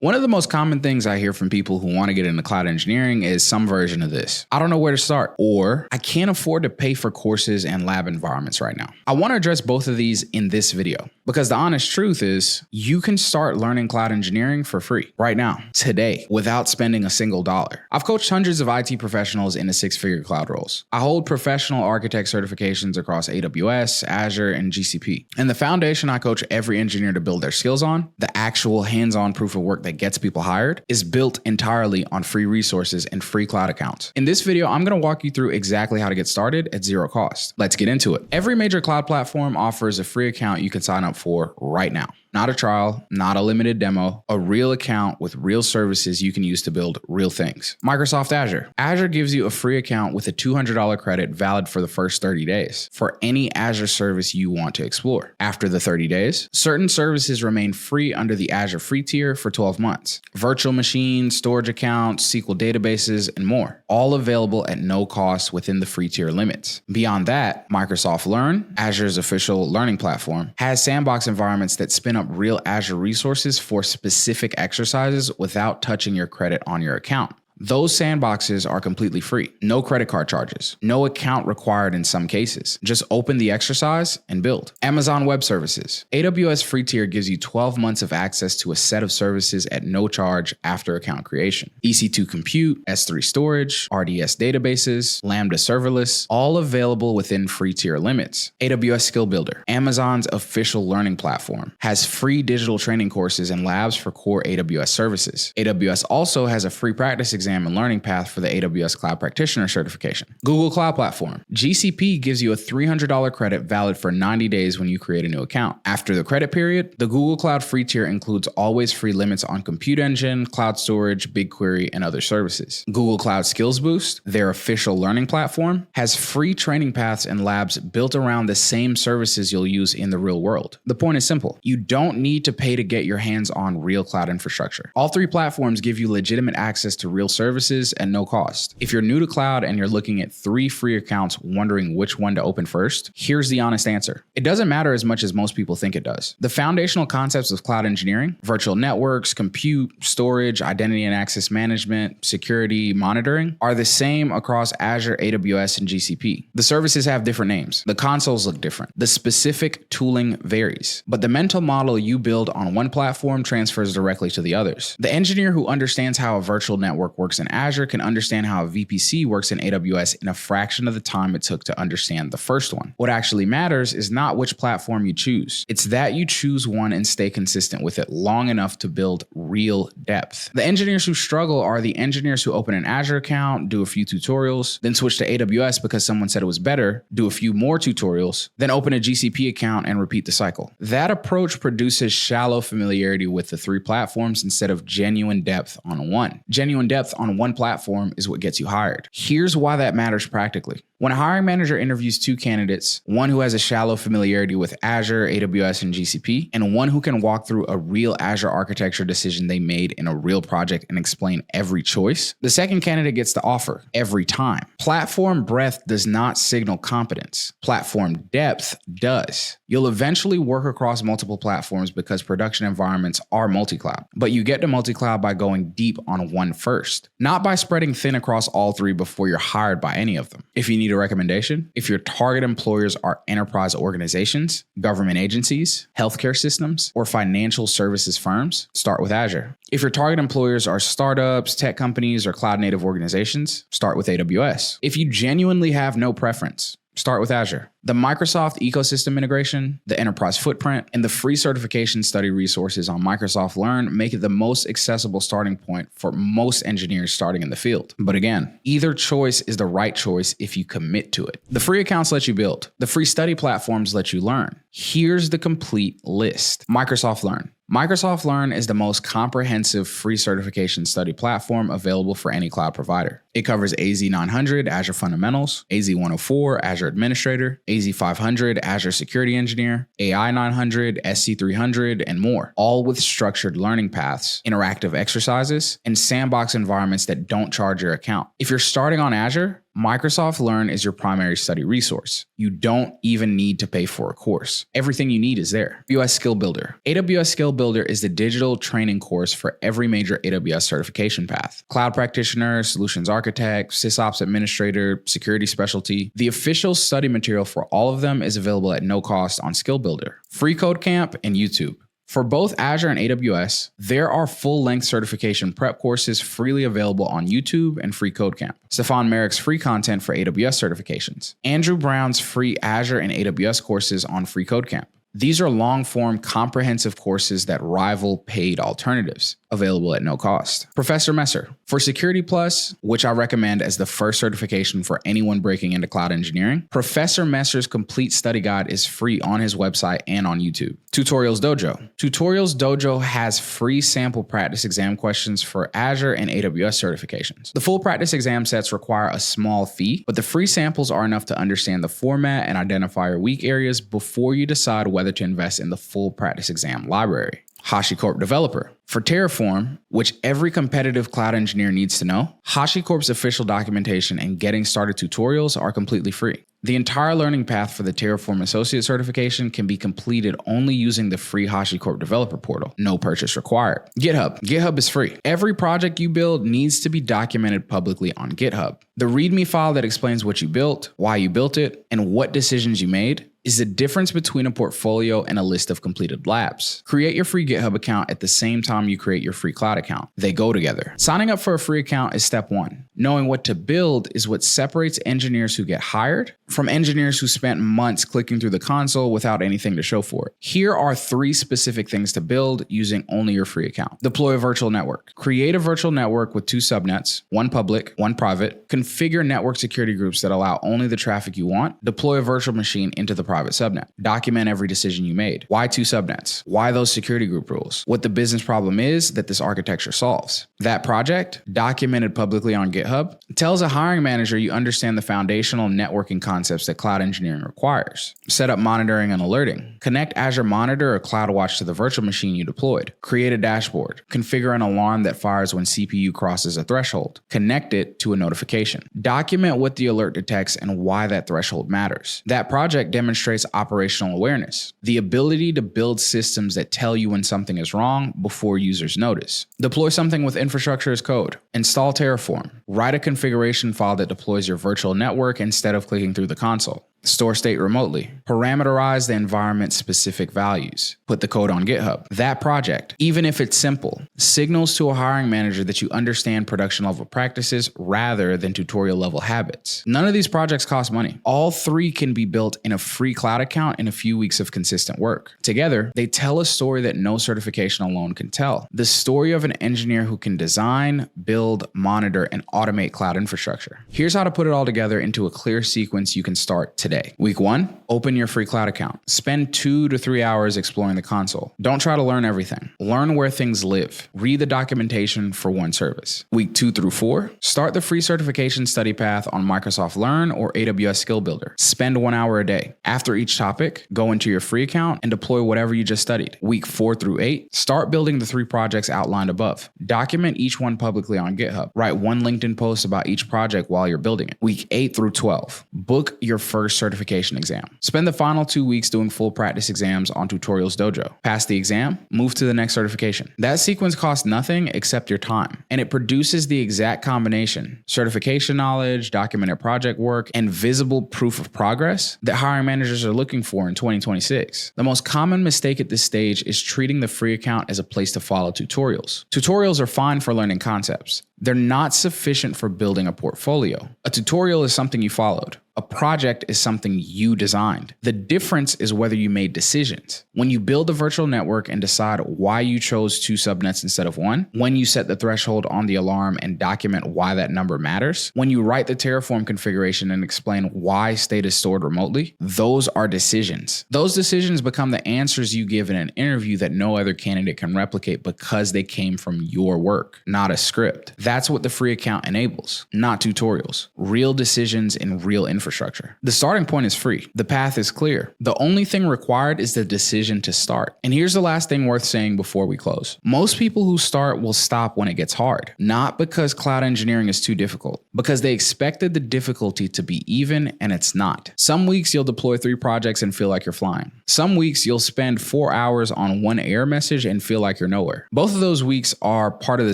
One of the most common things I hear from people who want to get into cloud engineering is some version of this. I don't know where to start, or I can't afford to pay for courses and lab environments right now. I want to address both of these in this video because the honest truth is you can start learning cloud engineering for free right now, today, without spending a single dollar. I've coached hundreds of IT professionals into six-figure cloud roles. I hold professional architect certifications across AWS, Azure, and GCP. And the foundation I coach every engineer to build their skills on, the actual hands-on proof of work that gets people hired, is built entirely on free resources and free cloud accounts. In this video, I'm going to walk you through exactly how to get started at zero cost. Let's get into it. Every major cloud platform offers a free account you can sign up for right now. Not a trial, not a limited demo, a real account with real services you can use to build real things. Microsoft Azure. Azure gives you a free account with a $200 credit valid for the first 30 days for any Azure service you want to explore. After the 30 days, certain services remain free under the Azure free tier for 12 months. Virtual machines, storage accounts, SQL databases, and more. All available at no cost within the free tier limits. Beyond that, Microsoft Learn, Azure's official learning platform, has sandbox environments that spin up real Azure resources for specific exercises without touching your credit on your account. Those sandboxes are completely free. No credit card charges. No account required in some cases. Just open the exercise and build. Amazon Web Services. AWS free tier gives you 12 months of access to a set of services at no charge after account creation. EC2 Compute, S3 Storage, RDS databases, Lambda serverless, all available within free tier limits. AWS Skill Builder, Amazon's official learning platform, has free digital training courses and labs for core AWS services. AWS also has a free practice exam and learning path for the AWS Cloud Practitioner certification. Google Cloud Platform. GCP gives you a $300 credit valid for 90 days when you create a new account. After the credit period, the Google Cloud free tier includes always free limits on Compute Engine, cloud storage, BigQuery, and other services. Google Cloud Skills Boost, their official learning platform, has free training paths and labs built around the same services you'll use in the real world. The point is simple. You don't need to pay to get your hands on real cloud infrastructure. All three platforms give you legitimate access to real services at no cost. If you're new to cloud and you're looking at 3 free accounts wondering which one to open first, here's the honest answer. It doesn't matter as much as most people think it does. The foundational concepts of cloud engineering, virtual networks, compute, storage, identity and access management, security, monitoring, are the same across Azure, AWS, and GCP. The services have different names. The consoles look different. The specific tooling varies. But the mental model you build on one platform transfers directly to the others. The engineer who understands how a virtual network works in Azure can understand how a VPC works in AWS in a fraction of the time it took to understand the first one. What actually matters is not which platform you choose. It's that you choose one and stay consistent with it long enough to build real depth. The engineers who struggle are the engineers who open an Azure account, do a few tutorials, then switch to AWS because someone said it was better, do a few more tutorials, then open a GCP account and repeat the cycle. That approach produces shallow familiarity with the 3 platforms instead of genuine depth on one. Genuine depth on one platform is what gets you hired. Here's why that matters practically. When a hiring manager interviews 2 candidates, one who has a shallow familiarity with Azure, AWS, and GCP, and one who can walk through a real Azure architecture decision they made in a real project and explain every choice, the second candidate gets the offer every time. Platform breadth does not signal competence. Platform depth does. You'll eventually work across multiple platforms because production environments are multi-cloud, but you get to multi-cloud by going deep on one first, not by spreading thin across all 3 before you're hired by any of them. If you need a recommendation, if your target employers are enterprise organizations, government agencies, healthcare systems, or financial services firms, start with Azure. If your target employers are startups, tech companies, or cloud-native organizations, start with AWS. If you genuinely have no preference, start with Azure. The Microsoft ecosystem integration, the enterprise footprint, and the free certification study resources on Microsoft Learn make it the most accessible starting point for most engineers starting in the field. But again, either choice is the right choice if you commit to it. The free accounts let you build. The free study platforms let you learn. Here's the complete list. Microsoft Learn. Microsoft Learn is the most comprehensive free certification study platform available for any cloud provider. It covers AZ900, Azure Fundamentals, AZ104, Azure Administrator, AZ500, Azure Security Engineer, AI900, SC300, and more, all with structured learning paths, interactive exercises, and sandbox environments that don't charge your account. If you're starting on Azure, Microsoft Learn is your primary study resource. You don't even need to pay for a course. Everything you need is there. AWS Skill Builder. AWS Skill Builder is the digital training course for every major AWS certification path. Cloud practitioner, solutions architect, SysOps administrator, security specialty. The official study material for all of them is available at no cost on Skill Builder, freeCodeCamp, and YouTube. For both Azure and AWS, there are full-length certification prep courses freely available on YouTube and freeCodeCamp. Stefan Merrick's free content for AWS certifications. Andrew Brown's free Azure and AWS courses on freeCodeCamp. These are long-form, comprehensive courses that rival paid alternatives, available at no cost. Professor Messer. For Security Plus, which I recommend as the first certification for anyone breaking into cloud engineering, Professor Messer's complete study guide is free on his website and on YouTube. Tutorials Dojo. Tutorials Dojo has free sample practice exam questions for Azure and AWS certifications. The full practice exam sets require a small fee, but the free samples are enough to understand the format and identify your weak areas before you decide whether to invest in the full practice exam library. HashiCorp Developer. For Terraform, which every competitive cloud engineer needs to know, HashiCorp's official documentation and getting started tutorials are completely free. The entire learning path for the Terraform Associate certification can be completed only using the free HashiCorp Developer portal. No purchase required. GitHub. GitHub is free. Every project you build needs to be documented publicly on GitHub. The README file that explains what you built, why you built it, and what decisions you made is the difference between a portfolio and a list of completed labs. Create your free GitHub account at the same time you create your free cloud account. They go together. Signing up for a free account is step one. Knowing what to build is what separates engineers who get hired from engineers who spent months clicking through the console without anything to show for it. Here are 3 specific things to build using only your free account. Deploy a virtual network. Create a virtual network with 2 subnets, one public, one private. Configure network security groups that allow only the traffic you want. Deploy a virtual machine into the private subnet. Document every decision you made. Why 2 subnets? Why those security group rules? What the business problem is that this architecture solves. That project, documented publicly on GitHub, tells a hiring manager you understand the foundational networking concepts that cloud engineering requires. Set up monitoring and alerting. Connect Azure Monitor or CloudWatch to the virtual machine you deployed. Create a dashboard. Configure an alarm that fires when CPU crosses a threshold. Connect it to a notification. Document what the alert detects and why that threshold matters. That project demonstrates operational awareness, the ability to build systems that tell you when something is wrong before users notice. Deploy something with infrastructure as code. Install Terraform. Write a configuration file that deploys your virtual network instead of clicking through the console. Store state remotely. Parameterize the environment's specific values. Put the code on GitHub. That project, even if it's simple, signals to a hiring manager that you understand production level practices rather than tutorial level habits. None of these projects cost money. All 3 can be built in a free cloud account in a few weeks of consistent work. Together, they tell a story that no certification alone can tell. The story of an engineer who can design, build, monitor, and automate cloud infrastructure. Here's how to put it all together into a clear sequence you can start today. Week 1, open your free cloud account. Spend 2 to 3 hours exploring the console. Don't try to learn everything. Learn where things live. Read the documentation for one service. Week 2 through 4, start the free certification study path on Microsoft Learn or AWS Skill Builder. Spend 1 hour a day. After each topic, go into your free account and deploy whatever you just studied. Week 4 through 8, start building the 3 projects outlined above. Document each one publicly on GitHub. Write 1 LinkedIn post about each project while you're building it. Week 8 through 12, book your first certification exam. Spend the final 2 weeks doing full practice exams on Tutorials Dojo. Pass the exam, move to the next certification. That sequence costs nothing except your time, and it produces the exact combination: certification knowledge, documented project work, and visible proof of progress that hiring managers are looking for in 2026. The most common mistake at this stage is treating the free account as a place to follow tutorials. Tutorials are fine for learning concepts. They're not sufficient for building a portfolio. A tutorial is something you followed. A project is something you designed. The difference is whether you made decisions. When you build a virtual network and decide why you chose 2 subnets instead of 1, when you set the threshold on the alarm and document why that number matters, when you write the Terraform configuration and explain why state is stored remotely, those are decisions. Those decisions become the answers you give in an interview that no other candidate can replicate because they came from your work, not a script. That's what the free account enables, not tutorials. Real decisions in real infrastructure. The starting point is free. The path is clear. The only thing required is the decision to start. And here's the last thing worth saying before we close. Most people who start will stop when it gets hard, not because cloud engineering is too difficult, because they expected the difficulty to be even and it's not. Some weeks you'll deploy 3 projects and feel like you're flying. Some weeks you'll spend 4 hours on one error message and feel like you're nowhere. Both of those weeks are part of the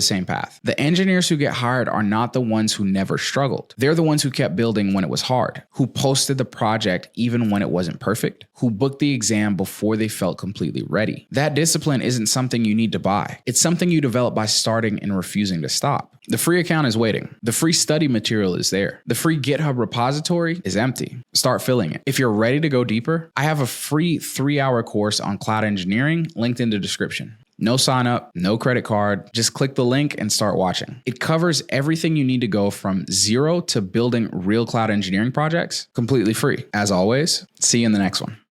same path. The engineers who get hired are not the ones who never struggled. They're the ones who kept building when it was hard, who posted the project even when it wasn't perfect, who booked the exam before they felt completely ready. That discipline isn't something you need to buy. It's something you develop by starting and refusing to stop. The free account is waiting. The free study material is there. The free GitHub repository is empty. Start filling it. If you're ready to go deeper, I have a free 3-hour course on cloud engineering linked in the description. No sign up, no credit card, just click the link and start watching. It covers everything you need to go from zero to building real cloud engineering projects completely free. As always, see you in the next one.